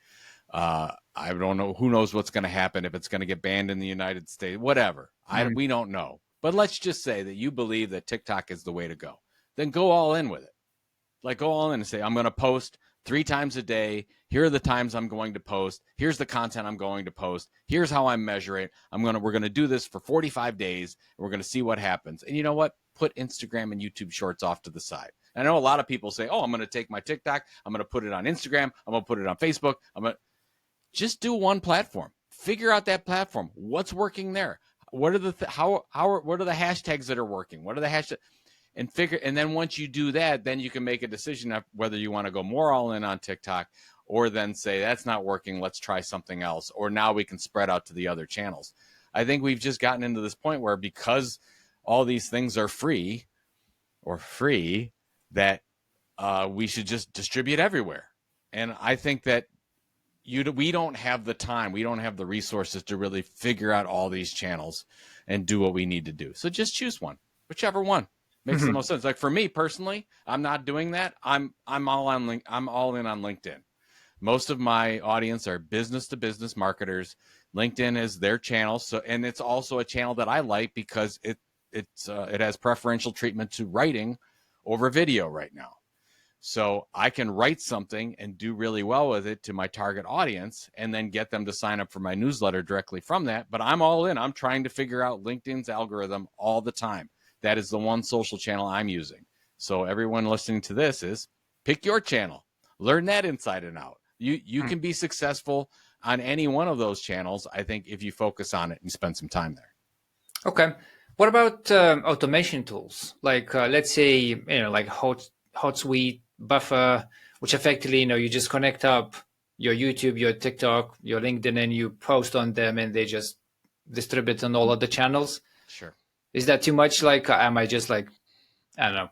Speaker 1: I don't know. Who knows what's going to happen, if it's going to get banned in the United States, whatever. We don't know. But let's just say that you believe that TikTok is the way to go. Then go all in with it. Go all in and say, I'm going to post 3 times a day. Here are the times I'm going to post. Here's the content I'm going to post. Here's how I measure it. We're going to do this for 45 days, and we're going to see what happens. And you know what? Put Instagram and YouTube shorts off to the side. I know a lot of people say, I'm going to take my TikTok, I'm going to put it on Instagram, I'm going to put it on Facebook. Just do one platform. Figure out that platform. What's working there? What are the what are the hashtags that are working? What are the hashtags? And then once you do that, then you can make a decision of whether you want to go more all in on TikTok, or then say that's not working, let's try something else. Or now we can spread out to the other channels. I think we've just gotten into this point where, because all these things are free, that we should just distribute everywhere. And I think that we don't have the time, we don't have the resources to really figure out all these channels and do what we need to do. So just choose one, whichever one makes the most sense. For me personally, I'm not doing that. I'm all in on LinkedIn. Most of my audience are business to business marketers. LinkedIn is their channel. And it's also a channel that I like because it has preferential treatment to writing over video right now. So I can write something and do really well with it to my target audience, and then get them to sign up for my newsletter directly from that. But I'm all in. I'm trying to figure out LinkedIn's algorithm all the time. That is the one social channel I'm using. So everyone listening to this is pick your channel, learn that inside and out. You can be successful on any one of those channels, I think, if you focus on it and spend some time there.
Speaker 2: Okay. What about automation tools? Let's say, HotSuite, Buffer, which effectively, you just connect up your YouTube, your TikTok, your LinkedIn, and you post on them, and they just distribute on all of the channels.
Speaker 1: Sure.
Speaker 2: Is that too much? Am I just I don't know,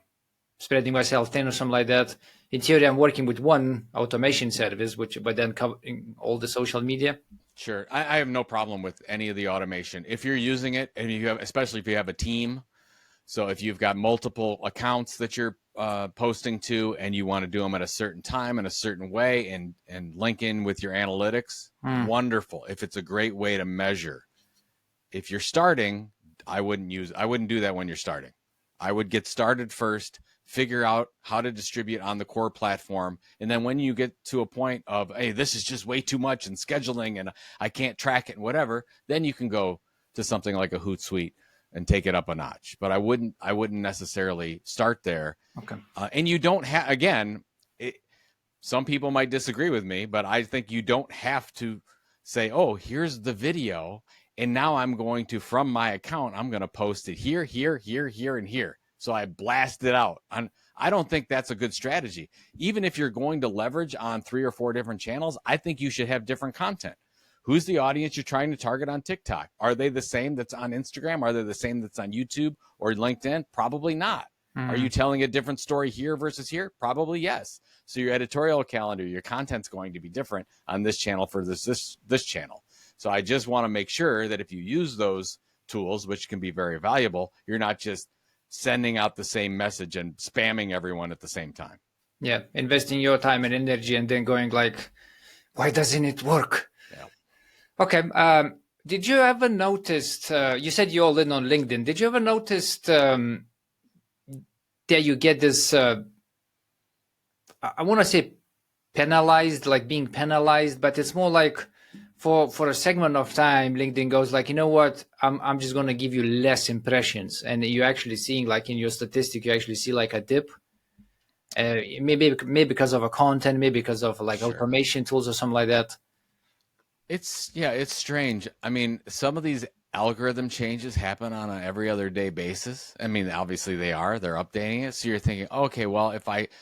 Speaker 2: spreading myself thin or something like that? In theory, I'm working with one automation service, but then covering all the social media.
Speaker 1: Sure. I have no problem with any of the automation. If you're using it, and especially if you have a team, So if you've got multiple accounts that you're posting to, and you want to do them at a certain time in a certain way, and link in with your analytics, wonderful. If it's a great way to measure. If you're starting, I wouldn't do that when you're starting. I would get started first, figure out how to distribute on the core platform. And then when you get to a point of, hey, this is just way too much and scheduling and I can't track it and whatever, then you can go to something like a Hootsuite and take it up a notch. But I wouldn't necessarily start there.
Speaker 2: Okay.
Speaker 1: And you don't have, again, some people might disagree with me, but I think you don't have to say, oh, here's the video, and now I'm going to, from my account, I'm going to post it here, here, here, here, and here. So I blast it out. I don't think that's a good strategy. Even if you're going to leverage on 3 or 4 different channels, I think you should have different content. Who's the audience you're trying to target on TikTok? Are they the same that's on Instagram? Are they the same that's on YouTube or LinkedIn? Probably not. Are you telling a different story here versus here? Probably yes. So your editorial calendar, your content's going to be different on this channel for this channel. So I just want to make sure that if you use those tools, which can be very valuable, you're not just sending out the same message and spamming everyone at the same time.
Speaker 2: Yeah, investing your time and energy and then going like, why doesn't it work?
Speaker 1: Yeah.
Speaker 2: Okay. Did you ever notice, you said you're all in on LinkedIn. Did you ever notice that you get this, I want to say penalized, like being penalized, but it's more like for a segment of time, LinkedIn goes like, you know what, I'm just going to give you less impressions. And you're actually seeing, like in your statistic, you actually see like a dip. Maybe because of a content, maybe because of like automation tools or something like that.
Speaker 1: It's strange. I mean, some of these algorithm changes happen on an every other day basis. I mean, obviously they're updating it. So you're thinking, okay, well,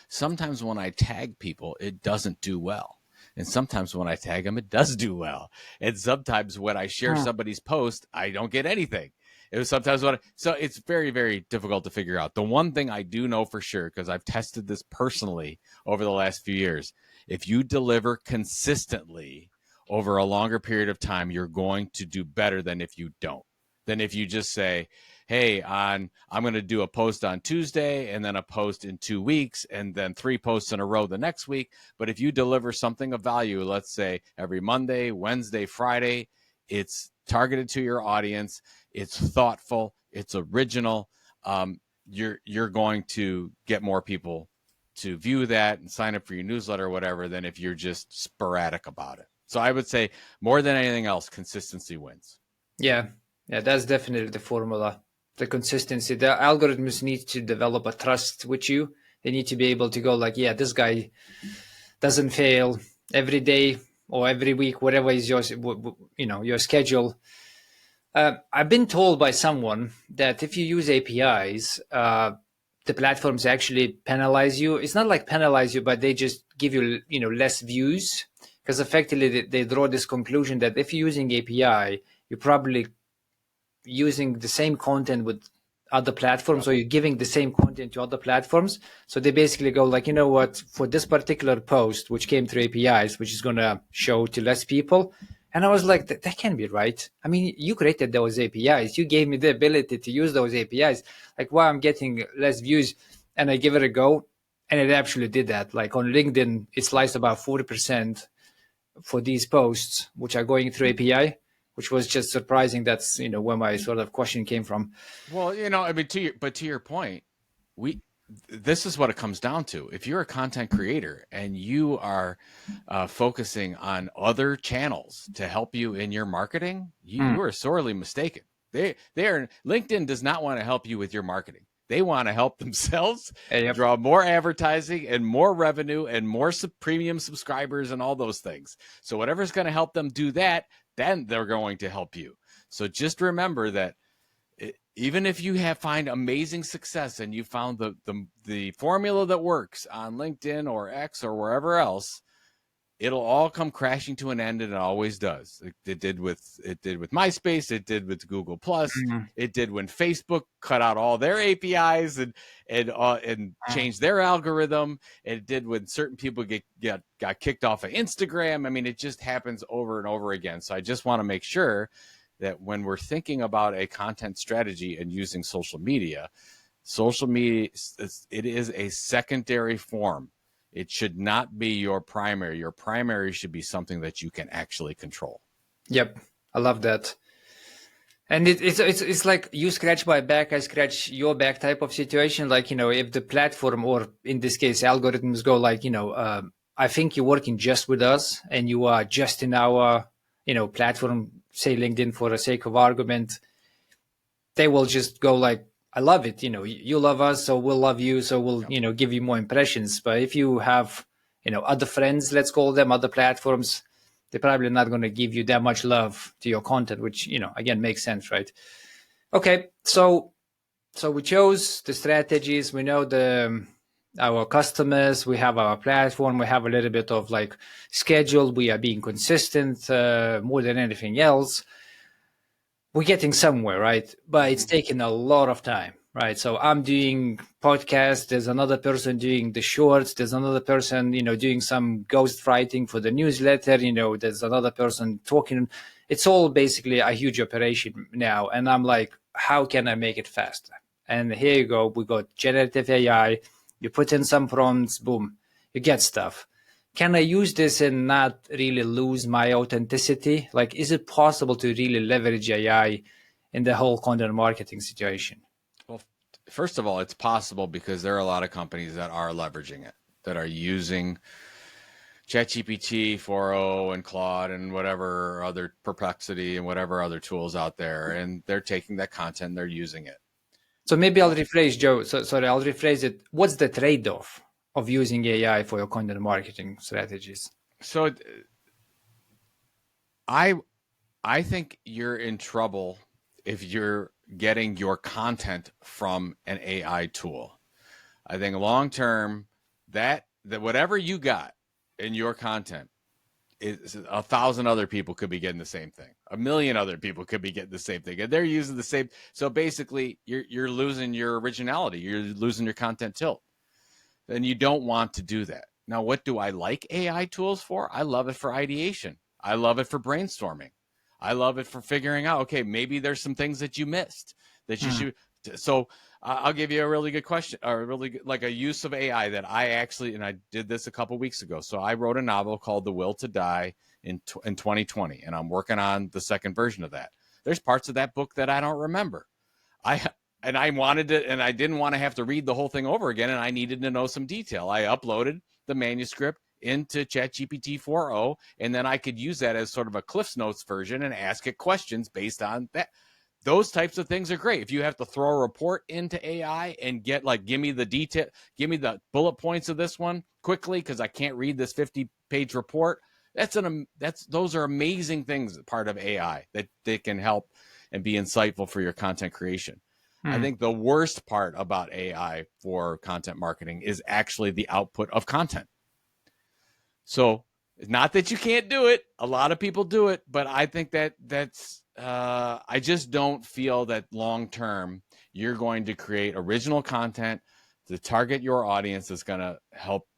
Speaker 1: sometimes when I tag people, it doesn't do well. And sometimes when I tag them, it does do well. And sometimes when I share somebody's post, I don't get anything. It was sometimes so it's very, very difficult to figure out. The one thing I do know for sure, because I've tested this personally over the last few years, if you deliver consistently over a longer period of time, you're going to do better than if you don't. Than if you just say, hey, I'm going to do a post on Tuesday and then a post in 2 weeks and then 3 posts in a row the next week. But if you deliver something of value, let's say every Monday, Wednesday, Friday, it's targeted to your audience, it's thoughtful, it's original, you're going to get more people to view that and sign up for your newsletter or whatever than if you're just sporadic about it. So I would say more than anything else, consistency wins.
Speaker 2: Yeah, that's definitely the formula. The consistency. The algorithms need to develop a trust with you. They need to be able to go like, yeah, this guy doesn't fail every day or every week, whatever is your schedule. I've been told by someone that if you use APIs, the platforms actually penalize you. It's not like penalize you, but they just give you, less views, because effectively they draw this conclusion that if you're using API, you're probably using the same content with other platforms, or you're giving the same content to other platforms. So they basically go like, you know what, for this particular post, which came through APIs, which is going to show to less people. And I was like, that can't be right. I mean, you created those APIs. You gave me the ability to use those APIs. Like, why I'm getting less views? And I give it a go. And it actually did that. Like on LinkedIn, it sliced about 40% for these posts, which are going through API, which was just surprising. That's, where my sort of question came from.
Speaker 1: Well, I mean, to your point, this is what it comes down to. If you're a content creator and you are focusing on other channels to help you in your marketing, you are sorely mistaken. LinkedIn does not want to help you with your marketing. They want to help themselves draw more advertising and more revenue and more premium subscribers and all those things. So whatever's going to help them do that, then they're going to help you. So just remember that even if you find amazing success and you found the formula that works on LinkedIn or X or wherever else, it'll all come crashing to an end, and it always does. It did with MySpace. It did with Google Plus. It did when Facebook cut out all their APIs and changed their algorithm. It did when certain people got kicked off of Instagram. I mean, it just happens over and over again. So I just want to make sure that when we're thinking about a content strategy and using social media, Social media, it is a secondary form. It should not be your primary. Your primary should be something that you can actually control.
Speaker 2: Yep, I love that. And it's like you scratch my back, I scratch your back type of situation. Like, if the platform, or in this case, algorithms go like, I think you're working just with us and you are just in our, platform, say LinkedIn for the sake of argument, they will just go like, I love it. You love us, so we'll love you. So we'll, give you more impressions. But if you have, other friends, let's call them, other platforms, they're probably not going to give you that much love to your content, which, again, makes sense, right? Okay. So we chose the strategies. We know our customers, we have our platform, we have a little bit of like schedule. We are being consistent more than anything else. We're getting somewhere, right? But it's taking a lot of time, right? So I'm doing podcasts. There's another person doing the shorts. There's another person, doing some ghost writing for the newsletter. There's another person talking. It's all basically a huge operation now. And I'm like, how can I make it faster? And here you go. We got generative AI. You put in some prompts, boom, you get stuff. Can I use this and not really lose my authenticity? Like, is it possible to really leverage AI in the whole content marketing situation?
Speaker 1: Well, first of all, it's possible because there are a lot of companies that are leveraging it, that are using ChatGPT 4.0 and Claude and whatever other Perplexity and whatever other tools out there, and they're taking that content and they're using it.
Speaker 2: So maybe I'll rephrase, Joe. Sorry, I'll rephrase it. What's the trade-off of using AI for your content marketing strategies?
Speaker 1: So I think you're in trouble if you're getting your content from an AI tool. I think long term that whatever you got in your content is 1,000 other people could be getting the same thing. 1,000,000 other people could be getting the same thing, and they're using the same. So basically, you're losing your originality. You're losing your content tilt, and you don't want to do that. Now, what do I like AI tools for? I love it for ideation. I love it for brainstorming. I love it for figuring out, okay, maybe there's some things that you missed that you should. So I'll give you a really good question, or really good, like a use of AI that I actually, and I did this a couple weeks ago. So I wrote a novel called The Will to Die in 2020, and I'm working on the second version of that. There's parts of that book that I don't remember. I wanted to, and I didn't want to have to read the whole thing over again, and I needed to know some detail. I uploaded the manuscript into ChatGPT 4.0, and then I could use that as sort of a Cliff's Notes version and ask it questions based on that. Those types of things are great. If you have to throw a report into AI and get like, give me the detail, give me the bullet points of this one quickly because I can't read this 50-page report. Those are amazing things, part of AI that they can help and be insightful for your content creation. I think the worst part about AI for content marketing is actually the output of content. So it's not that you can't do it. A lot of people do it, but I think that's I just don't feel that long term you're going to create original content to target your audience that's going to help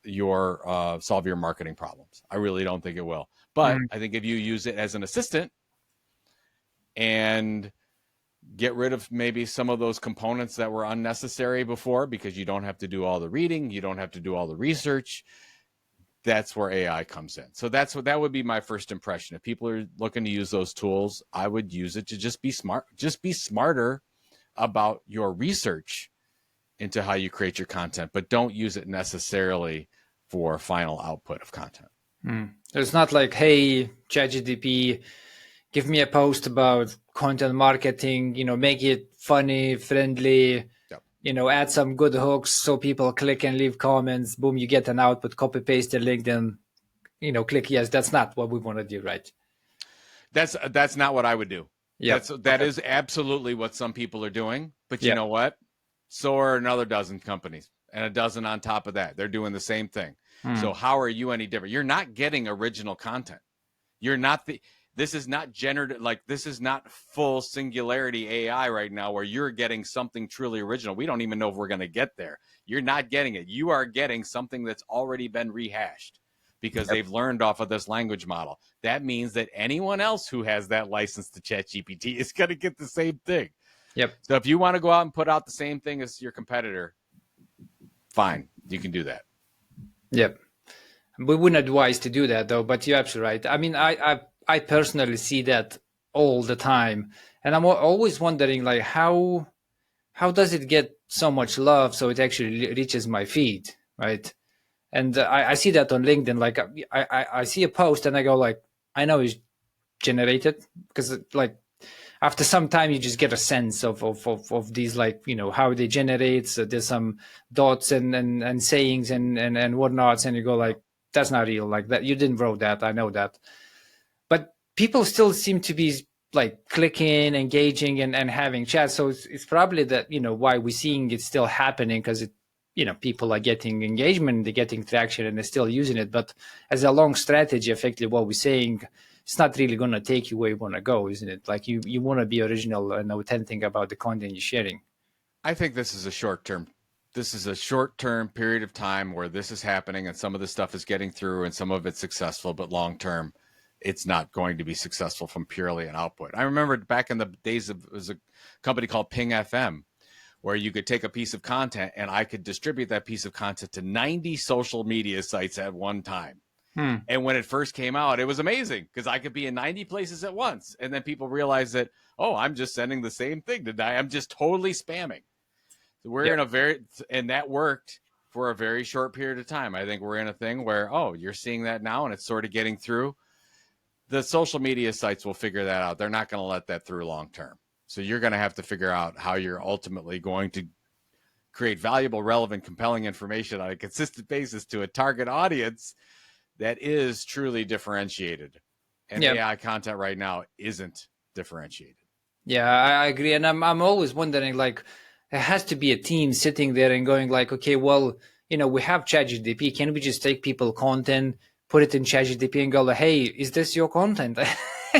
Speaker 1: your solve your marketing problems. I really don't think it will. But I think if you use it as an assistant and get rid of maybe some of those components that were unnecessary before, because you don't have to do all the reading, you don't have to do all the research. That's where AI comes in. So that would be my first impression. If people are looking to use those tools, I would use it to just be smart, just be smarter about your research into how you create your content, but don't use it necessarily for final output of content.
Speaker 2: It's not like, hey, ChatGPT, give me a post about content marketing, make it funny, friendly, add some good hooks so people click and leave comments. Boom, you get an output, copy paste the link, then, click yes. That's not what we want to do, right?
Speaker 1: That's not what I would do.
Speaker 2: Yeah,
Speaker 1: that is absolutely what some people are doing. But you know what? So are another dozen companies, and a dozen on top of that. They're doing the same thing. So how are you any different? You're not getting original content. You're not this is not generative, like this is not full singularity AI right now where you're getting something truly original. We don't even know if we're going to get there. You're not getting it. You are getting something that's already been rehashed because they've learned off of this language model. That means that anyone else who has that license to ChatGPT is going to get the same thing.
Speaker 2: Yep.
Speaker 1: So if you want to go out and put out the same thing as your competitor, fine, you can do that.
Speaker 2: Yep. We wouldn't advise to do that though, but you're absolutely right. I mean, I personally see that all the time, and I'm always wondering like how does it get so much love so it actually reaches my feed, right? And I see that on LinkedIn. Like I see a post and I go like, I know it's generated because like after some time you just get a sense of these, like, you know, how they generate. So there's some dots and sayings and whatnots, and you go like, that's not real. Like that, you didn't wrote that. I know that, but people still seem to be like clicking, engaging, and having chats. So it's probably that, you know, why we're seeing it still happening, because it, you know, people are getting engagement, they're getting traction, and they're still using it. But as a long strategy, effectively, what we're saying, it's not really going to take you where you want to go, isn't it? Like you want to be original and authentic about the content you're sharing.
Speaker 1: I think this is a short term. This is a short term period of time where this is happening, and some of the stuff is getting through, and some of it's successful. But long term, it's not going to be successful from purely an output. I remember back in the days of, it was a company called Ping FM, where you could take a piece of content and I could distribute that piece of content to 90 social media sites at one time. And when it first came out, it was amazing because I could be in 90 places at once. And then people realized that, oh, I'm just sending the same thing today. I'm just totally spamming. So we're in a very, and that worked for a very short period of time. I think we're in a thing where, oh, you're seeing that now and it's sort of getting through. The social media sites will figure that out. They're not going to let that through long term. So you're going to have to figure out how you're ultimately going to create valuable, relevant, compelling information on a consistent basis to a target audience that is truly differentiated. And AI content right now isn't differentiated.
Speaker 2: Yeah, I agree. And I'm always wondering, like, there has to be a team sitting there and going like, okay, well, you know, we have ChatGPT. Can we just take people content, put it in ChatGPT and go like, hey, is this your content?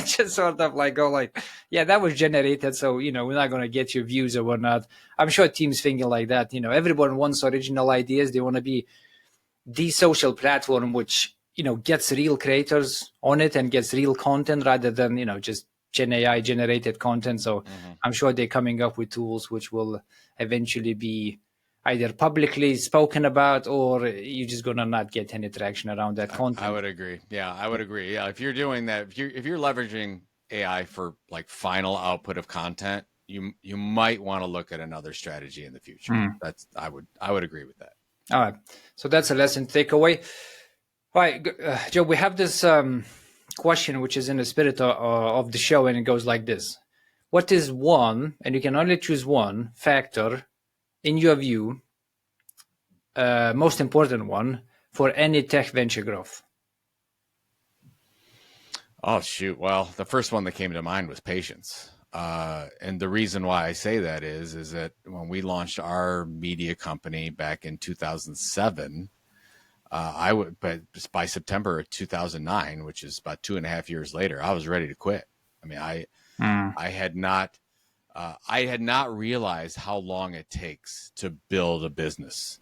Speaker 2: Just sort of like go like, yeah, that was generated. So, you know, we're not going to get your views or whatnot. I'm sure teams thinking like that. You know, everyone wants original ideas. They want to be the social platform which, you know, gets real creators on it and gets real content rather than, you know, just Gen AI generated content. So I'm sure they're coming up with tools which will eventually be either publicly spoken about, or you're just gonna not get any traction around that content.
Speaker 1: I would agree. Yeah, I would agree. Yeah, if you're doing that, if you're leveraging AI for like final output of content, you might want to look at another strategy in the future. That's I would agree with that.
Speaker 2: All right, so that's a lesson to take away. All right, Joe, we have this question which is in the spirit of the show, and it goes like this: what is one, and you can only choose one factor in your view, most important one for any tech venture growth?
Speaker 1: Oh shoot! Well, the first one that came to mind was patience. And the reason why I say that is that when we launched our media company back in 2007, but by September of 2009, which is about 2.5 years later, I was ready to quit. I mean, I had not realized how long it takes to build a business.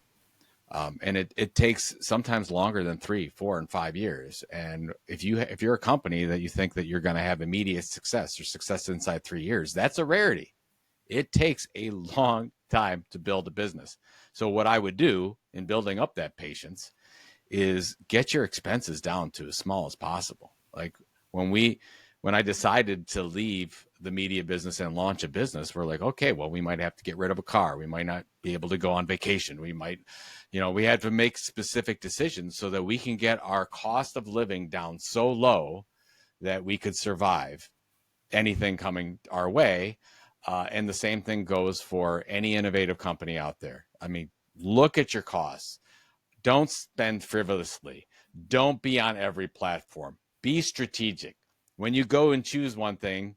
Speaker 1: And it takes sometimes longer than 3, 4, and 5 years. And if you're a company that you think that you're going to have immediate success or success inside 3 years, that's a rarity. It takes a long time to build a business. So what I would do in building up that patience is get your expenses down to as small as possible. Like when I decided to leave the media business and launch a business, we're like, okay, well, we might have to get rid of a car. We might not be able to go on vacation. We might, we had to make specific decisions so that we can get our cost of living down so low that we could survive anything coming our way. And the same thing goes for any innovative company out there. I mean, look at your costs. Don't spend frivolously. Don't be on every platform. Be strategic. When you go and choose one thing,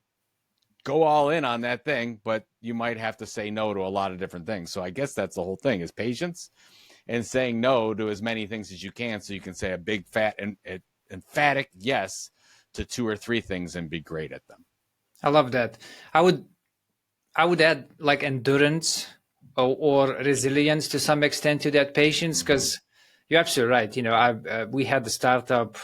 Speaker 1: go all in on that thing, but you might have to say no to a lot of different things. So I guess that's the whole thing, is patience and saying no to as many things as you can, so you can say a big fat and emphatic yes to 2 or 3 things and be great at them.
Speaker 2: I love that. I would add like endurance or resilience to some extent to that patience, because you're absolutely right. We had the startup.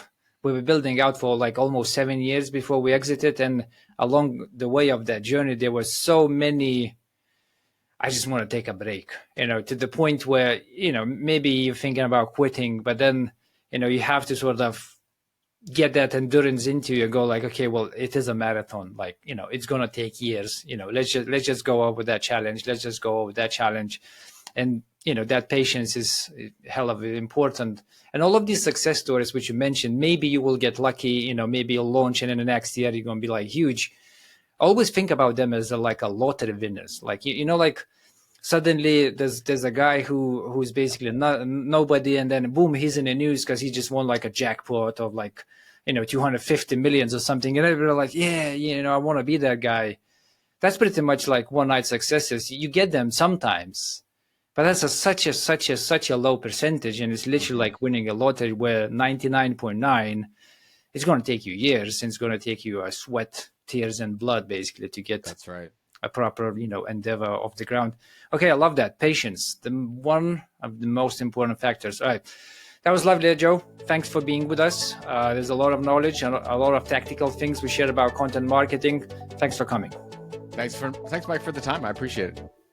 Speaker 2: We were building out for like almost 7 years before we exited, and along the way of that journey, there were so many I just want to take a break, to the point where, maybe you're thinking about quitting, but then, you have to sort of get that endurance into you and go like, okay, well, it is a marathon. Like, it's going to take years, let's just go over that challenge. Let's just go over that challenge. And, that patience is hell of important. And all of these success stories, which you mentioned, maybe you will get lucky, maybe you'll launch and in the next year, you're going to be like huge. Always think about them as like a lottery winners. Like, like suddenly there's a guy who's basically nobody, and then boom, he's in the news because he just won like a jackpot of like, 250 millions or something. And everybody like, yeah, I want to be that guy. That's pretty much like one night successes. You get them sometimes, but that's such a low percentage. And it's literally like winning a lottery where 99.9, it's going to take you years, and it's going to take you a sweat, tears, and blood basically to get
Speaker 1: That's right.
Speaker 2: a proper, endeavor off the ground. Okay, I love that. Patience, the one of the most important factors. All right. That was lovely, Joe. Thanks for being with us. There's a lot of knowledge and a lot of tactical things we shared about content marketing. Thanks for coming.
Speaker 1: Thanks, Mike, for the time. I appreciate it.